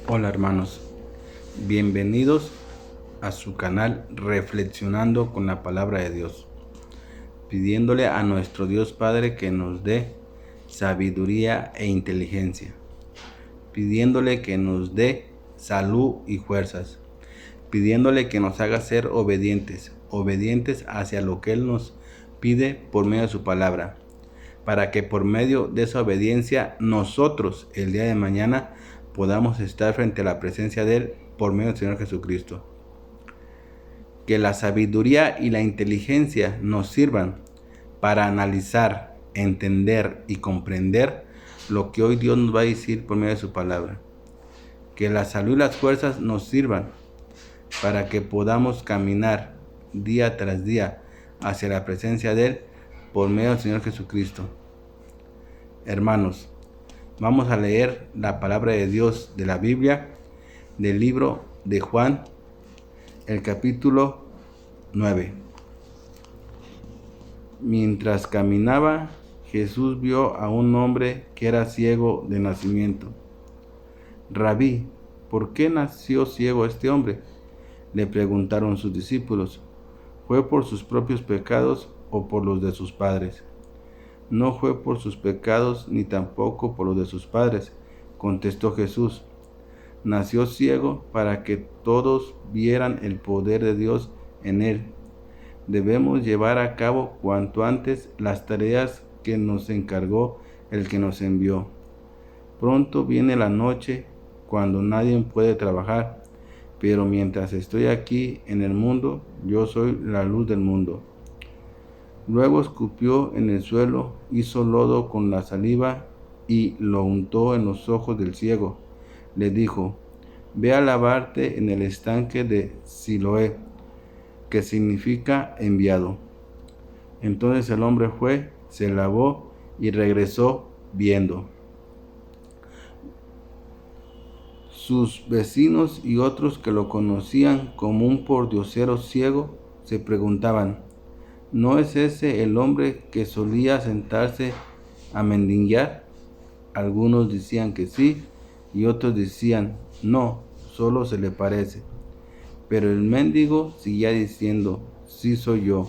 Hola hermanos, bienvenidos a su canal Reflexionando con la Palabra de Dios, pidiéndole a nuestro Dios Padre que nos dé sabiduría e inteligencia, pidiéndole que nos dé salud y fuerzas, pidiéndole que nos haga ser obedientes hacia lo que Él nos pide por medio de su palabra, para que por medio de esa obediencia nosotros el día de mañana podamos estar frente a la presencia de Él por medio del Señor Jesucristo. Que la sabiduría y la inteligencia nos sirvan para analizar, entender y comprender lo que hoy Dios nos va a decir por medio de su palabra. Que la salud y las fuerzas nos sirvan para que podamos caminar día tras día hacia la presencia de Él por medio del Señor Jesucristo. Hermanos, vamos a leer la palabra de Dios de la Biblia, del libro de Juan, el capítulo 9. Mientras caminaba, Jesús vio a un hombre que era ciego de nacimiento. Rabí, ¿por qué nació ciego este hombre?, le preguntaron sus discípulos. ¿Fue por sus propios pecados o por los de sus padres? No fue por sus pecados ni tampoco por los de sus padres, contestó Jesús. Nació ciego para que todos vieran el poder de Dios en él. Debemos llevar a cabo cuanto antes las tareas que nos encargó el que nos envió. Pronto viene la noche cuando nadie puede trabajar, pero mientras estoy aquí en el mundo, yo soy la luz del mundo. Luego escupió en el suelo, hizo lodo con la saliva y lo untó en los ojos del ciego. Le dijo: ve a lavarte en el estanque de Siloé, que significa enviado. Entonces el hombre fue, se lavó y regresó viendo. Sus vecinos y otros que lo conocían como un pordiosero ciego se preguntaban: ¿no es ese el hombre que solía sentarse a mendigar? Algunos decían que sí y otros decían: no, solo se le parece. Pero el mendigo seguía diciendo: sí soy yo.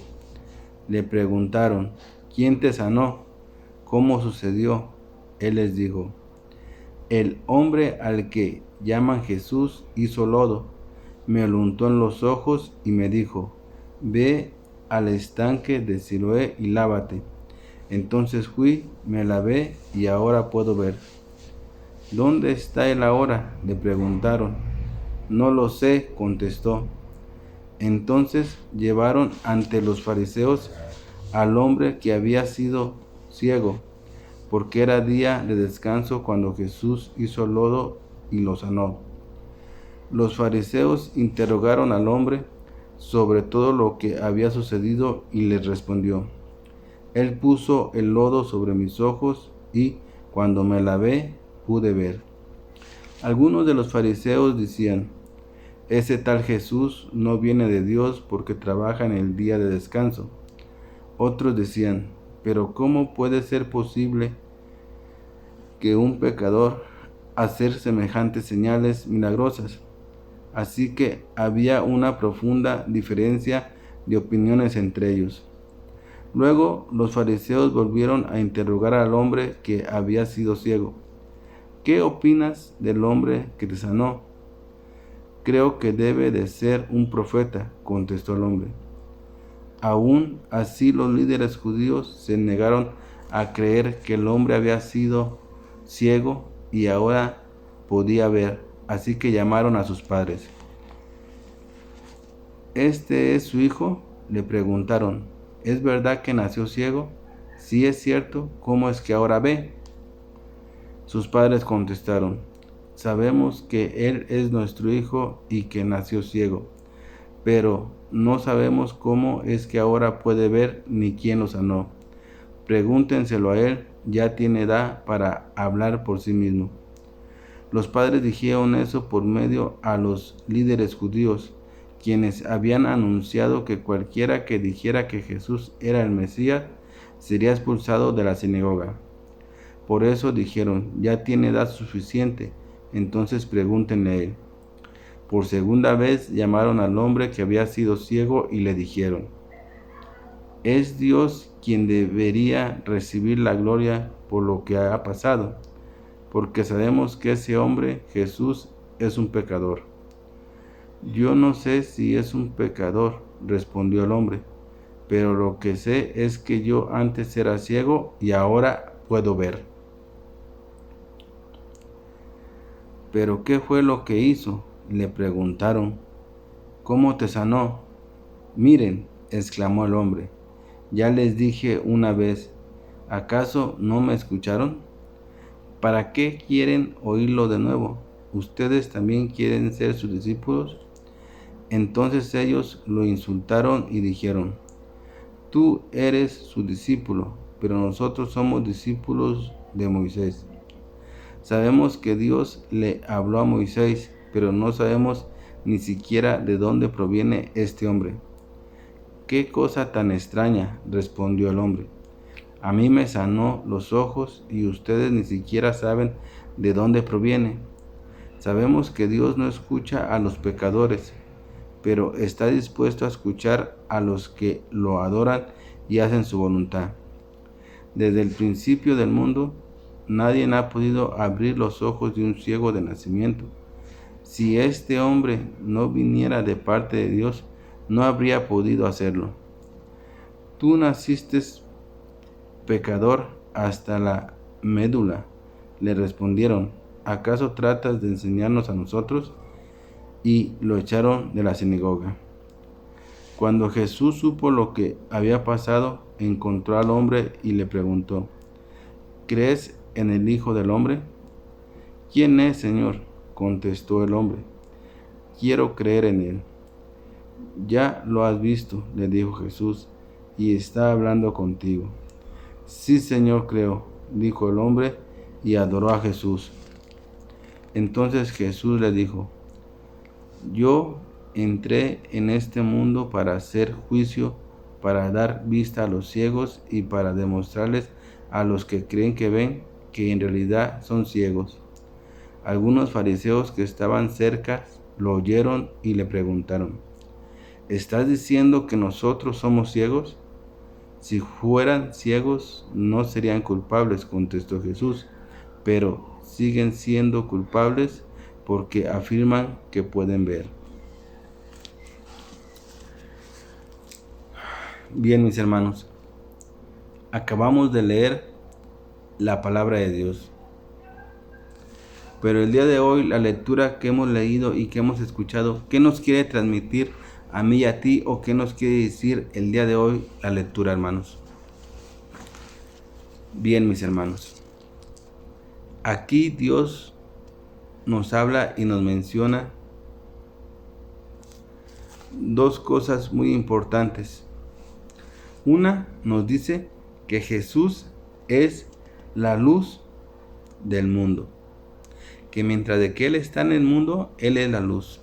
Le preguntaron: ¿quién te sanó? ¿Cómo sucedió? Él les dijo: el hombre al que llaman Jesús hizo lodo, me lo untó en los ojos y me dijo: ve al estanque de Siloé y lávate. Entonces fui, me lavé y ahora puedo ver. ¿Dónde está él ahora?, le preguntaron. No lo sé, contestó. Entonces llevaron ante los fariseos al hombre que había sido ciego, porque era día de descanso cuando Jesús hizo lodo y lo sanó. Los fariseos interrogaron al hombre sobre todo lo que había sucedido y les respondió: él puso el lodo sobre mis ojos y cuando me lavé pude ver. Algunos de los fariseos decían: ese tal Jesús no viene de Dios porque trabaja en el día de descanso. Otros decían: pero ¿cómo puede ser posible que un pecador hacer semejantes señales milagrosas? Así que había una profunda diferencia de opiniones entre ellos. Luego los fariseos volvieron a interrogar al hombre que había sido ciego. ¿Qué opinas del hombre que te sanó? Creo que debe de ser un profeta, contestó el hombre. Aún así los líderes judíos se negaron a creer que el hombre había sido ciego y ahora podía ver, así que llamaron a sus padres. ¿Este es su hijo?, le preguntaron. ¿Es verdad que nació ciego? Si es cierto, ¿cómo es que ahora ve? Sus padres contestaron: sabemos que él es nuestro hijo y que nació ciego, pero no sabemos cómo es que ahora puede ver ni quién lo sanó. Pregúntenselo a él, ya tiene edad para hablar por sí mismo. Los padres dijeron eso por medio a los líderes judíos, quienes habían anunciado que cualquiera que dijera que Jesús era el Mesías sería expulsado de la sinagoga. Por eso dijeron: ya tiene edad suficiente, entonces pregúntenle a él. Por segunda vez llamaron al hombre que había sido ciego y le dijeron: es Dios quien debería recibir la gloria por lo que ha pasado, porque sabemos que ese hombre, Jesús, es un pecador. Yo no sé si es un pecador, respondió el hombre, pero lo que sé es que yo antes era ciego y ahora puedo ver. ¿Pero qué fue lo que hizo?, le preguntaron. ¿Cómo te sanó? Miren, exclamó el hombre, ya les dije una vez, ¿acaso no me escucharon? ¿Para qué quieren oírlo de nuevo? ¿Ustedes también quieren ser sus discípulos? Entonces ellos lo insultaron y dijeron: tú eres su discípulo, pero nosotros somos discípulos de Moisés. Sabemos que Dios le habló a Moisés, pero no sabemos ni siquiera de dónde proviene este hombre. ¡Qué cosa tan extraña!, respondió el hombre. A mí me sanó los ojos y ustedes ni siquiera saben de dónde proviene. Sabemos que Dios no escucha a los pecadores, pero está dispuesto a escuchar a los que lo adoran y hacen su voluntad. Desde el principio del mundo, nadie ha podido abrir los ojos de un ciego de nacimiento. Si este hombre no viniera de parte de Dios, no habría podido hacerlo. Tú naciste pecador hasta la médula, le respondieron. ¿Acaso tratas de enseñarnos a nosotros? Y lo echaron de la sinagoga. Cuando Jesús supo lo que había pasado, encontró al hombre y le preguntó: ¿crees en el Hijo del Hombre? ¿Quién es, Señor?, contestó el hombre. Quiero creer en él. Ya lo has visto, le dijo Jesús, y está hablando contigo. Sí, Señor, creo, dijo el hombre, y adoró a Jesús. Entonces Jesús le dijo: yo entré en este mundo para hacer juicio, para dar vista a los ciegos y para demostrarles a los que creen que ven que en realidad son ciegos. Algunos fariseos que estaban cerca lo oyeron y le preguntaron: ¿estás diciendo que nosotros somos ciegos? Si fueran ciegos, no serían culpables, contestó Jesús, pero siguen siendo culpables porque afirman que pueden ver. Bien, mis hermanos, acabamos de leer la palabra de Dios. Pero el día de hoy, la lectura que hemos leído y que hemos escuchado, ¿qué nos quiere transmitir a mí y a ti, o qué nos quiere decir el día de hoy la lectura, hermanos? Bien, mis hermanos, aquí Dios nos habla y nos menciona dos cosas muy importantes. Una, nos dice que Jesús es la luz del mundo, que mientras de que Él está en el mundo, Él es la luz.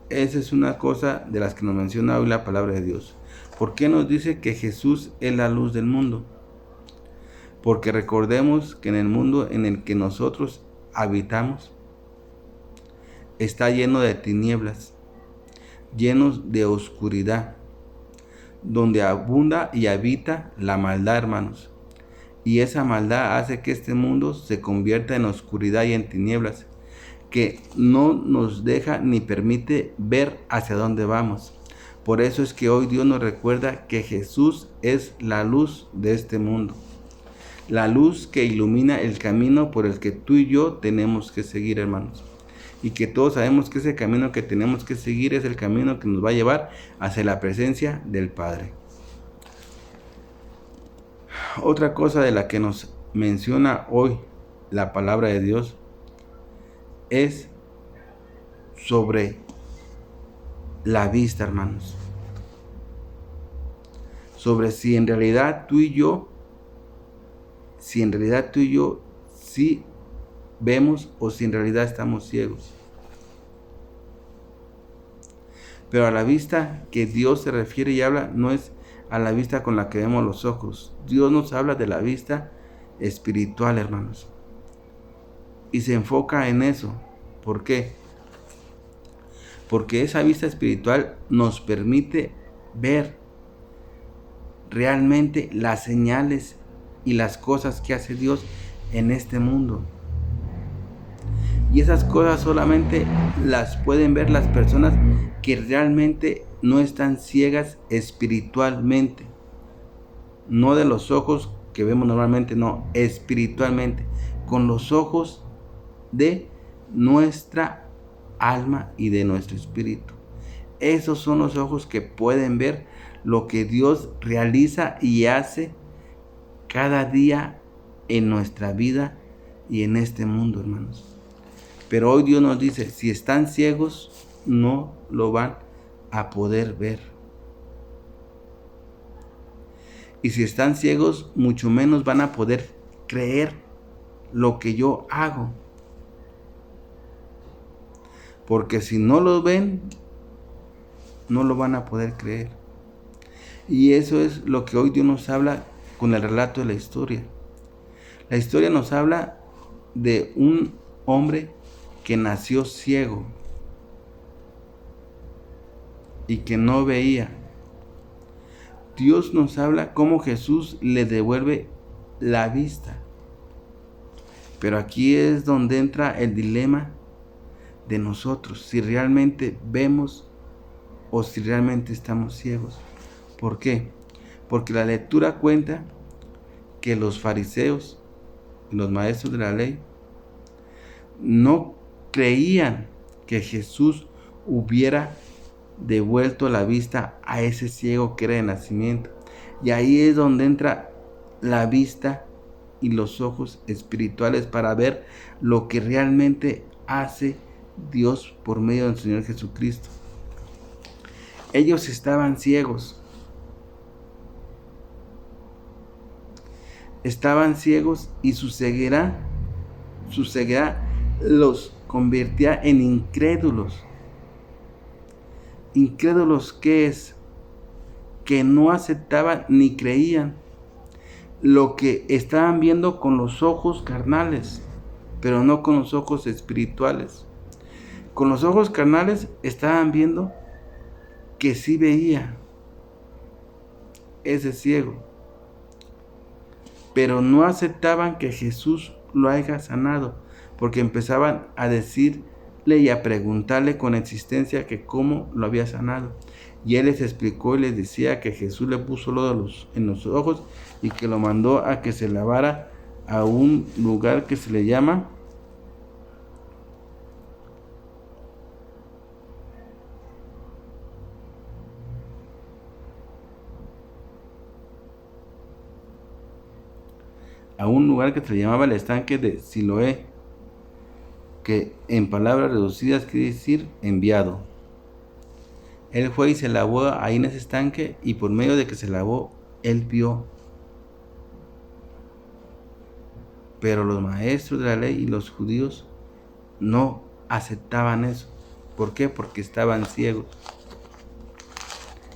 Esa es una cosa de las que nos menciona hoy la palabra de Dios. ¿Por qué nos dice que Jesús es la luz del mundo? Porque recordemos que en el mundo en el que nosotros habitamos está lleno de tinieblas, llenos de oscuridad, donde abunda y habita la maldad, hermanos. Y esa maldad hace que este mundo se convierta en oscuridad y en tinieblas, que no nos deja ni permite ver hacia dónde vamos. Por eso es que hoy Dios nos recuerda que Jesús es la luz de este mundo, la luz que ilumina el camino por el que tú y yo tenemos que seguir, hermanos. Y que todos sabemos que ese camino que tenemos que seguir es el camino que nos va a llevar hacia la presencia del Padre. Otra cosa de la que nos menciona hoy la palabra de Dios es sobre la vista, hermanos. Sobre si en realidad tú y yo sí vemos o si en realidad estamos ciegos. Pero a la vista que Dios se refiere y habla no es a la vista con la que vemos los ojos. Dios nos habla de la vista espiritual, hermanos. y se enfoca en eso. ¿Por qué? Porque esa vista espiritual nos permite ver realmente las señales y las cosas que hace Dios en este mundo. Y esas cosas solamente las pueden ver las personas que realmente no están ciegas espiritualmente. No de los ojos que vemos normalmente, no, espiritualmente. Con los ojos de nuestra alma y de nuestro espíritu. Esos son los ojos que pueden ver lo que Dios realiza y hace cada día en nuestra vida y en este mundo, hermanos. Pero hoy Dios nos dice, si están ciegos, no lo van a poder ver. Y si están ciegos, mucho menos van a poder creer lo que yo hago. Porque si no lo ven, no lo van a poder creer. Y eso es lo que hoy Dios nos habla con el relato de la historia. La historia nos habla de un hombre que nació ciego y que no veía. Dios nos habla cómo Jesús le devuelve la vista. Pero aquí es donde entra el dilema de nosotros, si realmente vemos o si realmente estamos ciegos. ¿Por qué? Porque la lectura cuenta que los fariseos y los maestros de la ley no creían que Jesús hubiera devuelto la vista a ese ciego que era de nacimiento. Y ahí es donde entra la vista y los ojos espirituales para ver lo que realmente hace Dios por medio del Señor Jesucristo. Ellos estaban ciegos. Estaban ciegos y su ceguera los convertía en incrédulos. Incrédulos, ¿qué es? Que no aceptaban ni creían lo que estaban viendo con los ojos carnales, pero no con los ojos espirituales. Con los ojos carnales estaban viendo que sí veía ese ciego, pero no aceptaban que Jesús lo haya sanado, porque empezaban a decirle y a preguntarle con insistencia que cómo lo había sanado. Y él les explicó y les decía que Jesús le puso lodo en los ojos y que lo mandó a que se lavara a un lugar que se le llama llamaba el estanque de Siloé, que en palabras reducidas quiere decir enviado. Él fue y se lavó ahí en ese estanque, y por medio de que se lavó, él vio. Pero los maestros de la ley y los judíos no aceptaban eso. ¿Por qué? Porque estaban ciegos.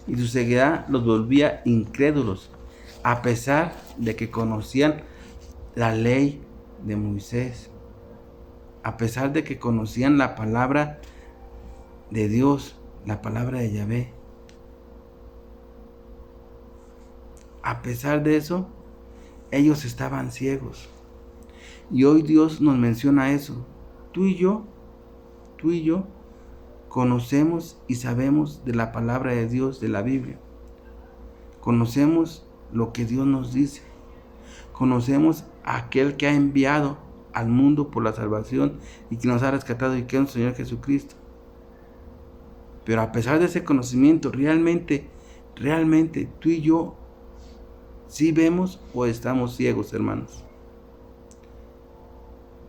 Y su ceguedad los volvía incrédulos, a pesar de que conocían la ley de Moisés, a pesar de que conocían la palabra de Dios, la palabra de Yahvé. A pesar de eso, ellos estaban ciegos. Y hoy Dios nos menciona eso. Tú y yo conocemos y sabemos de la palabra de Dios, de la Biblia. Conocemos lo que Dios nos dice. Conocemos a aquel que ha enviado al mundo por la salvación y que nos ha rescatado, y que es el Señor Jesucristo. Pero a pesar de ese conocimiento, realmente tú y yo ¿sí vemos o estamos ciegos, hermanos?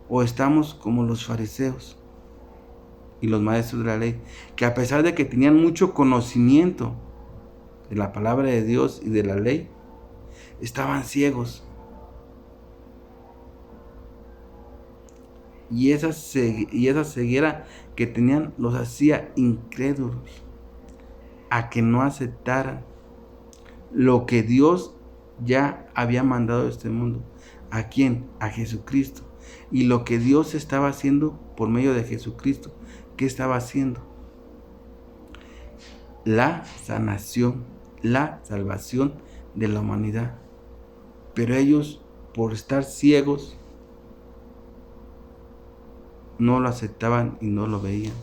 O estamos como los fariseos y los maestros de la ley, que a pesar de que tenían mucho conocimiento de la palabra de Dios y de la ley, estaban ciegos. Y esa ceguera que tenían los hacía incrédulos a que no aceptaran lo que Dios ya había mandado a este mundo. ¿A quién? A Jesucristo. Y lo que Dios estaba haciendo por medio de Jesucristo, ¿qué estaba haciendo? La sanación, la salvación de la humanidad. Pero ellos, por estar ciegos, no lo aceptaban y no lo veían.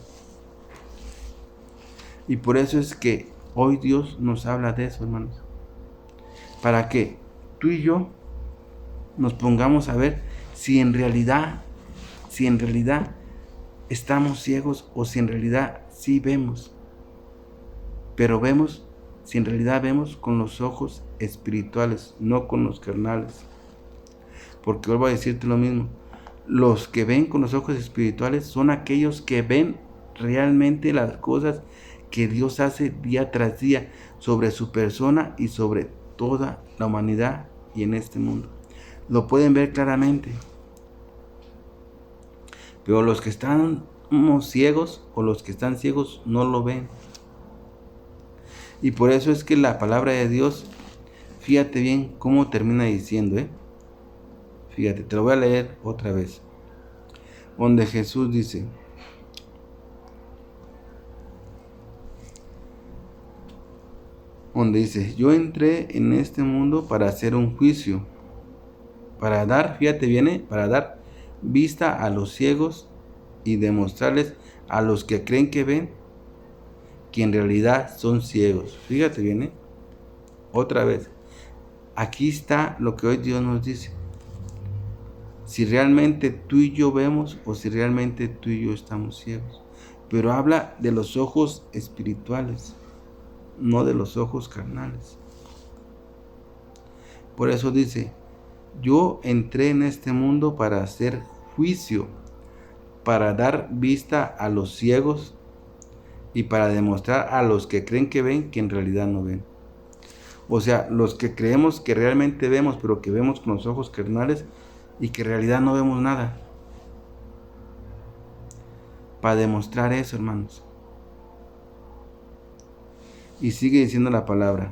Y por eso es que hoy Dios nos habla de eso, hermanos. Para que tú y yo nos pongamos a ver si en realidad estamos ciegos o si en realidad sí vemos. Pero vemos, si en realidad vemos con los ojos espirituales, no con los carnales. Porque vuelvo a decirte lo mismo. Los que ven con los ojos espirituales son aquellos que ven realmente las cosas que Dios hace día tras día sobre su persona y sobre toda la humanidad y en este mundo. Lo pueden ver claramente. Pero los que están ciegos o los que están ciegos no lo ven. Y por eso es que la palabra de Dios, fíjate bien cómo termina diciendo, Fíjate, te lo voy a leer otra vez. Donde Jesús dice, yo entré en este mundo para hacer un juicio, para dar, fíjate bien, para dar vista a los ciegos y demostrarles a los que creen que ven que en realidad son ciegos. Fíjate bien, otra vez. Aquí está lo que hoy Dios nos dice. Si realmente tú y yo vemos o si realmente tú y yo estamos ciegos. Pero habla de los ojos espirituales, no de los ojos carnales. Por eso dice, yo entré en este mundo para hacer juicio, para dar vista a los ciegos y para demostrar a los que creen que ven que en realidad no ven. O sea, los que creemos que realmente vemos, pero que vemos con los ojos carnales y que en realidad no vemos nada. Para demostrar eso, hermanos. Y sigue diciendo la palabra.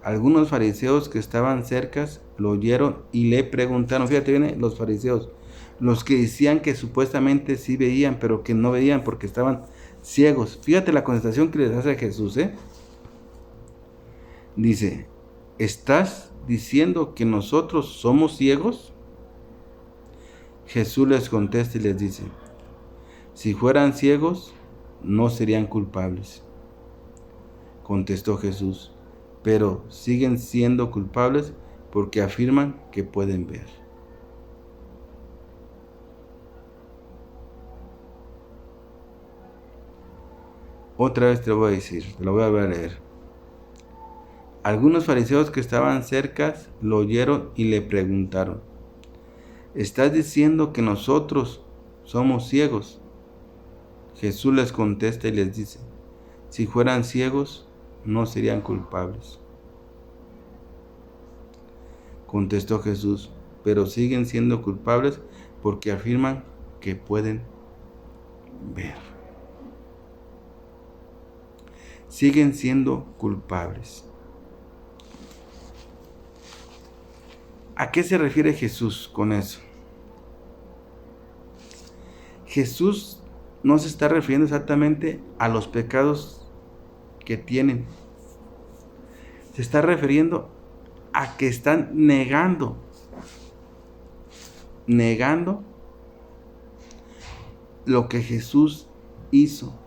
Algunos fariseos que estaban cerca lo oyeron y le preguntaron. Fíjate bien, los fariseos, los que decían que supuestamente sí veían, pero que no veían porque estaban ciegos. Fíjate la contestación que les hace Jesús, Dice, ¿estás diciendo que nosotros somos ciegos? Jesús les contesta y les dice, si fueran ciegos, no serían culpables. Contestó Jesús, pero siguen siendo culpables porque afirman que pueden ver. Otra vez te lo voy a decir, te lo voy a volver a leer. Algunos fariseos que estaban cerca lo oyeron y le preguntaron, ¿estás diciendo que nosotros somos ciegos? Jesús les contesta y les dice, si fueran ciegos, no serían culpables. Contestó Jesús, pero siguen siendo culpables porque afirman que pueden ver. Siguen siendo culpables. ¿A qué se refiere Jesús con eso? Jesús no se está refiriendo exactamente a los pecados que tienen. Se está refiriendo a que están negando lo que Jesús hizo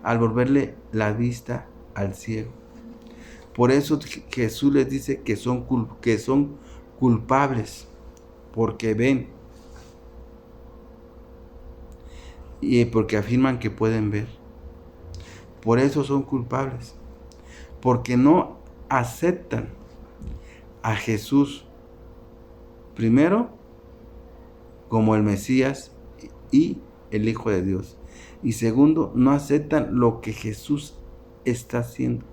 al volverle la vista al ciego. Por eso Jesús les dice que son culpables porque ven y porque afirman que pueden ver. Por eso son culpables, porque no aceptan a Jesús primero como el Mesías y el Hijo de Dios, y segundo, no aceptan lo que Jesús está haciendo.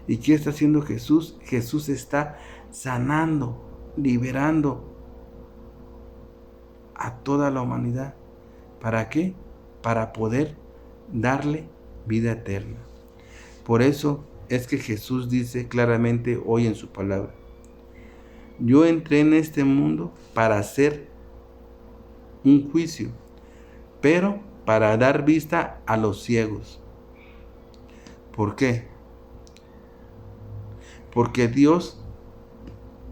¿Y qué está haciendo Jesús? Jesús está sanando, liberando a toda la humanidad. ¿Para qué? Para poder darle vida eterna. Por eso es que Jesús dice claramente hoy en su palabra, yo entré en este mundo para hacer un juicio, pero para dar vista a los ciegos. ¿Por qué? Porque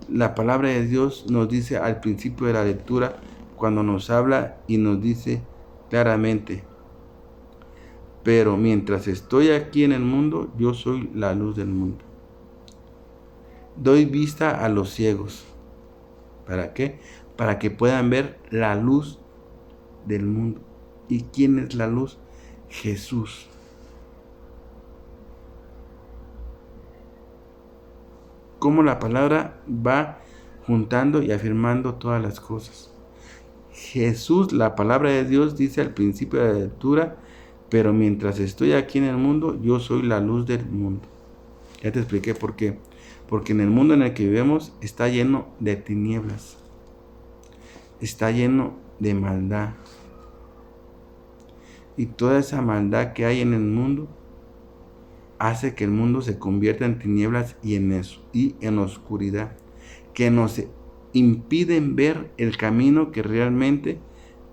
la palabra de Dios nos dice al principio de la lectura, cuando nos habla y nos dice claramente: pero mientras estoy aquí en el mundo, yo soy la luz del mundo. Doy vista a los ciegos. ¿Para qué? Para que puedan ver la luz del mundo. ¿Y quién es la luz? Jesús. Cómo la palabra va juntando y afirmando todas las cosas. Jesús, la palabra de Dios, dice al principio de la lectura: pero mientras estoy aquí en el mundo, yo soy la luz del mundo. Ya te expliqué por qué. Porque en el mundo en el que vivimos está lleno de tinieblas. Está lleno de maldad. Y toda esa maldad que hay en el mundo hace que el mundo se convierta en tinieblas y en oscuridad, que nos impiden ver el camino que realmente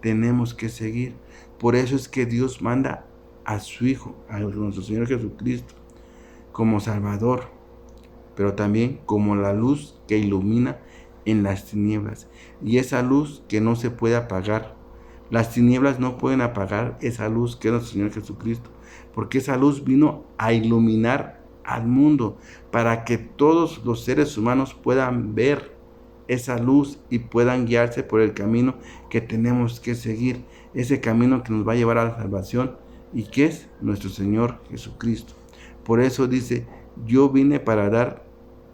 tenemos que seguir. Por eso es que Dios manda a su Hijo, a nuestro Señor Jesucristo, como Salvador, pero también como la luz que ilumina en las tinieblas. Y esa luz que no se puede apagar. Las tinieblas no pueden apagar esa luz que es nuestro Señor Jesucristo, porque esa luz vino a iluminar al mundo para que todos los seres humanos puedan ver esa luz y puedan guiarse por el camino que tenemos que seguir, ese camino que nos va a llevar a la salvación y que es nuestro Señor Jesucristo. Por eso dice: yo vine para dar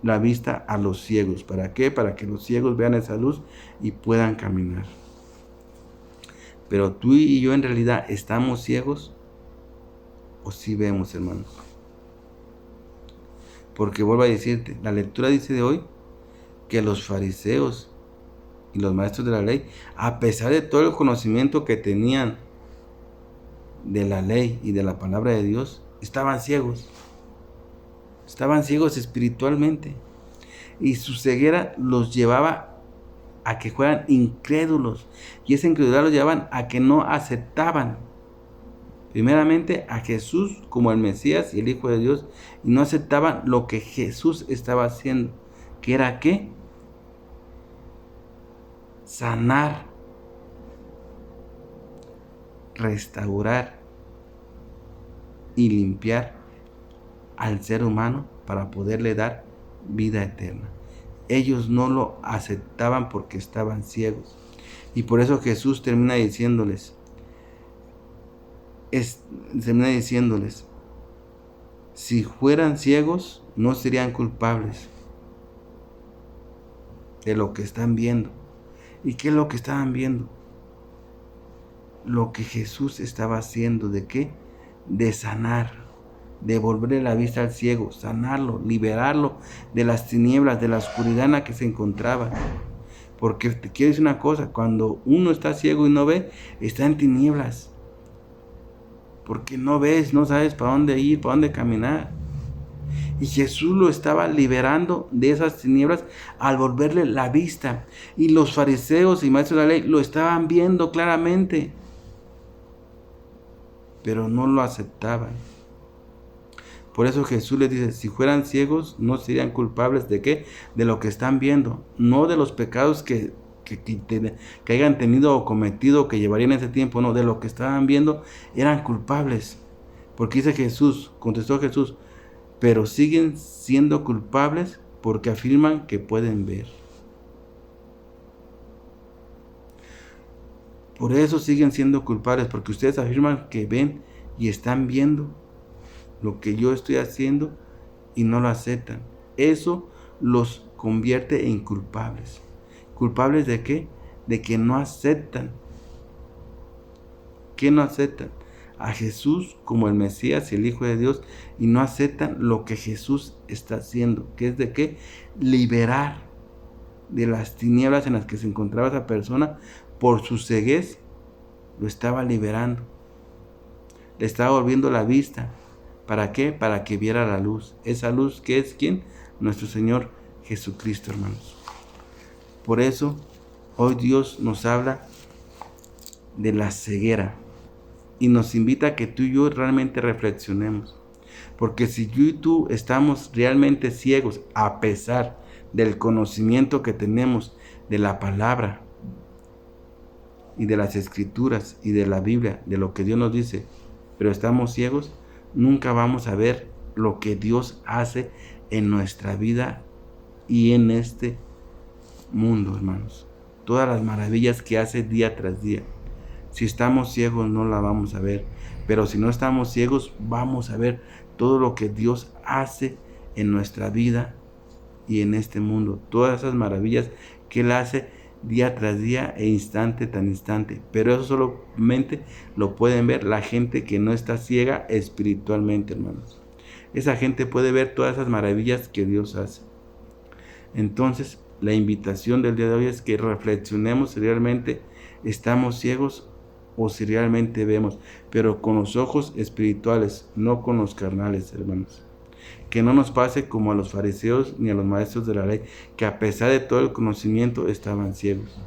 la vista a los ciegos. ¿Para qué? Para que los ciegos vean esa luz y puedan caminar. Pero tú y yo en realidad ¿estamos ciegos o sí vemos, hermanos? Porque vuelvo a decirte, la lectura dice de hoy que los fariseos y los maestros de la ley, a pesar de todo el conocimiento que tenían de la ley y de la palabra de Dios, estaban ciegos. Estaban ciegos espiritualmente. Y su ceguera los llevaba a que fueran incrédulos. Y esa incredulidad los llevaban a que no aceptaban primeramente a Jesús como el Mesías y el Hijo de Dios, y no aceptaban lo que Jesús estaba haciendo, que era ¿qué? Sanar, restaurar y limpiar al ser humano para poderle dar vida eterna. Ellos no lo aceptaban porque estaban ciegos. Y por eso Jesús termina diciéndoles, si fueran ciegos, no serían culpables de lo que están viendo. ¿Y qué es lo que estaban viendo? Lo que Jesús estaba haciendo, ¿de qué? De sanar, devolverle la vista al ciego, sanarlo, liberarlo de las tinieblas, de la oscuridad en la que se encontraba. Porque te quiero decir una cosa, cuando uno está ciego y no ve, está en tinieblas. Porque no ves, no sabes para dónde ir, para dónde caminar. Y Jesús lo estaba liberando de esas tinieblas al volverle la vista. Y los fariseos y maestros de la ley lo estaban viendo claramente, pero no lo aceptaban. Por eso Jesús les dice, si fueran ciegos, no serían culpables ¿de qué? De lo que están viendo, no de los pecados que hayan tenido o cometido, que llevarían ese tiempo, no, de lo que estaban viendo, eran culpables. Porque dice Jesús, contestó Jesús, pero siguen siendo culpables porque afirman que pueden ver. Por eso siguen siendo culpables, porque ustedes afirman que ven y están viendo lo que yo estoy haciendo y no lo aceptan. Eso los convierte en culpables. ¿Culpables de qué? De que no aceptan. ¿Qué no aceptan? A Jesús como el Mesías y el Hijo de Dios, y no aceptan lo que Jesús está haciendo, que es de qué? Liberar de las tinieblas en las que se encontraba esa persona. Por su ceguez lo estaba liberando, le estaba volviendo la vista. ¿Para qué? Para que viera la luz. Esa luz que es ¿quién? Nuestro Señor Jesucristo, hermanos. Por eso hoy Dios nos habla de la ceguera y nos invita a que tú y yo realmente reflexionemos. Porque si yo y tú estamos realmente ciegos a pesar del conocimiento que tenemos de la palabra y de las escrituras y de la Biblia, de lo que Dios nos dice, pero estamos ciegos, nunca vamos a ver lo que Dios hace en nuestra vida y en este mundo, hermanos. Todas las maravillas que hace día tras día. Si estamos ciegos no la vamos a ver, pero si no estamos ciegos vamos a ver todo lo que Dios hace en nuestra vida y en este mundo. Todas esas maravillas que Él hace día tras día e instante tras instante. Pero eso solamente lo pueden ver la gente que no está ciega espiritualmente, hermanos. Esa gente puede ver todas esas maravillas que Dios hace. Entonces, la invitación del día de hoy es que reflexionemos si realmente estamos ciegos o si realmente vemos, pero con los ojos espirituales, no con los carnales, hermanos. Que no nos pase como a los fariseos ni a los maestros de la ley, que a pesar de todo el conocimiento estaban ciegos.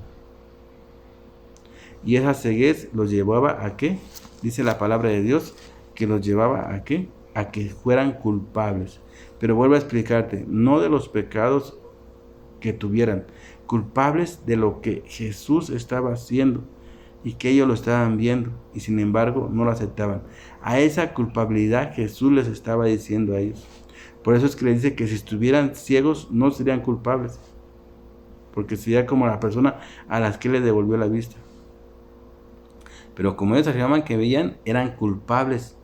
Y esa ceguez los llevaba a ¿qué? Dice la palabra de Dios, que los llevaba a ¿qué? A que fueran culpables. Pero vuelvo a explicarte, no de los pecados que tuvieran, culpables de lo que Jesús estaba haciendo y que ellos lo estaban viendo y sin embargo no lo aceptaban. A esa culpabilidad Jesús les estaba diciendo a ellos. Por eso es que les dice que si estuvieran ciegos no serían culpables, porque sería como la persona a las que le devolvió la vista. Pero como ellos afirmaban que veían, eran culpables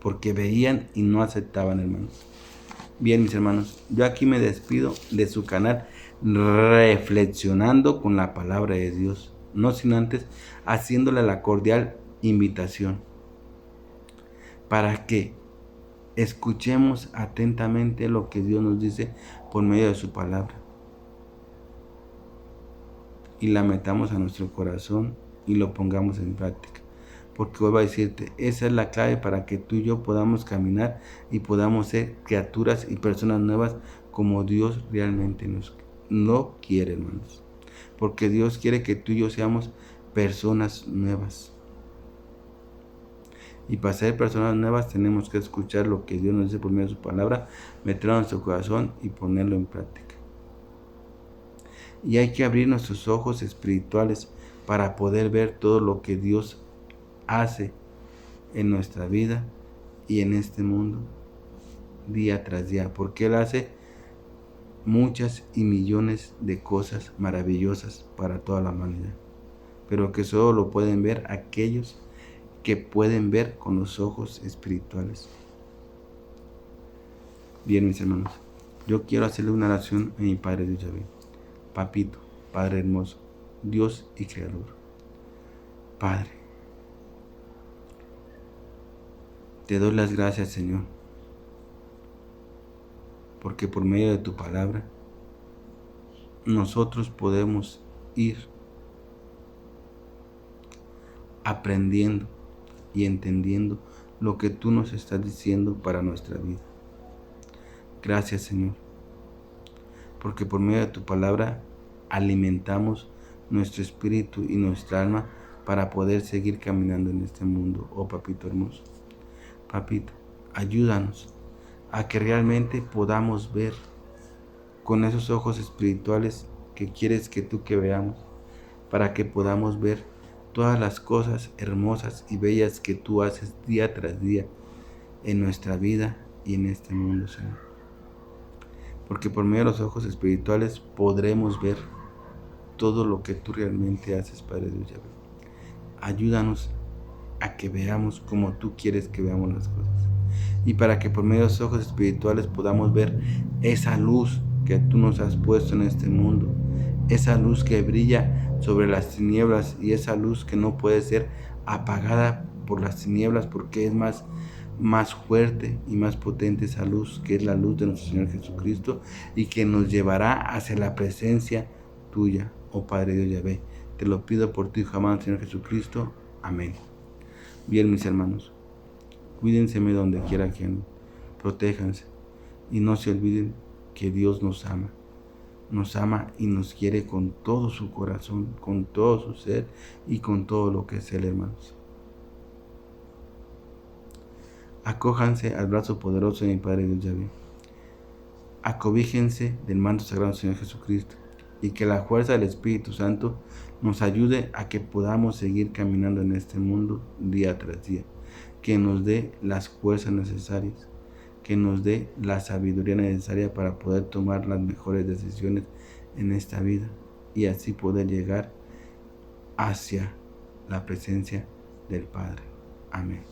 porque veían y no aceptaban, hermanos. Bien, mis hermanos, yo aquí me despido de su canal Reflexionando con la Palabra de Dios, no sin antes haciéndole la cordial invitación para que escuchemos atentamente lo que Dios nos dice por medio de su palabra y la metamos a nuestro corazón y lo pongamos en práctica. Porque vuelvo a decirte, esa es la clave para que tú y yo podamos caminar y podamos ser criaturas y personas nuevas como Dios realmente nos quiere, hermanos. Porque Dios quiere que tú y yo seamos personas nuevas. Y para ser personas nuevas tenemos que escuchar lo que Dios nos dice por medio de su palabra, meterlo en nuestro corazón y ponerlo en práctica. Y hay que abrir nuestros ojos espirituales para poder ver todo lo que Dios hace en nuestra vida y en este mundo día tras día, porque Él hace muchas y millones de cosas maravillosas para toda la humanidad, pero que solo lo pueden ver aquellos que pueden ver con los ojos espirituales. Bien, mis hermanos, yo quiero hacerle una oración a mi Padre Dios Yahvé. Papito, Padre hermoso, Dios y Creador. Padre, te doy las gracias, Señor, porque por medio de tu palabra nosotros podemos ir aprendiendo y entendiendo lo que tú nos estás diciendo para nuestra vida. Gracias, Señor, porque por medio de tu palabra alimentamos nuestro espíritu y nuestra alma para poder seguir caminando en este mundo. Oh papito hermoso, papito, ayúdanos a que realmente podamos ver con esos ojos espirituales que quieres que veamos, para que podamos ver todas las cosas hermosas y bellas que tú haces día tras día en nuestra vida y en este mundo, Señor. Porque por medio de los ojos espirituales podremos ver todo lo que tú realmente haces, Padre Dios Yahvé. Ayúdanos a que veamos como tú quieres que veamos las cosas. Y para que por medio de los ojos espirituales podamos ver esa luz que tú nos has puesto en este mundo. Esa luz que brilla sobre las tinieblas y esa luz que no puede ser apagada por las tinieblas porque es más fuerte y más potente esa luz que es la luz de nuestro Señor Jesucristo y que nos llevará hacia la presencia tuya, oh Padre Dios Yahvé. Te lo pido por tu Hijo amado, Señor Jesucristo. Amén. Bien, mis hermanos, cuídense donde quiera que anden, protéjanse y no se olviden que Dios nos ama. nos ama y nos quiere con todo su corazón, con todo su ser y con todo lo que es Él, hermanos. Acójanse al brazo poderoso de mi Padre Dios Yahvé. Acobíjense del manto sagrado del Señor Jesucristo, y que la fuerza del Espíritu Santo nos ayude a que podamos seguir caminando en este mundo día tras día, que nos dé las fuerzas necesarias, que nos dé la sabiduría necesaria para poder tomar las mejores decisiones en esta vida y así poder llegar hacia la presencia del Padre. Amén.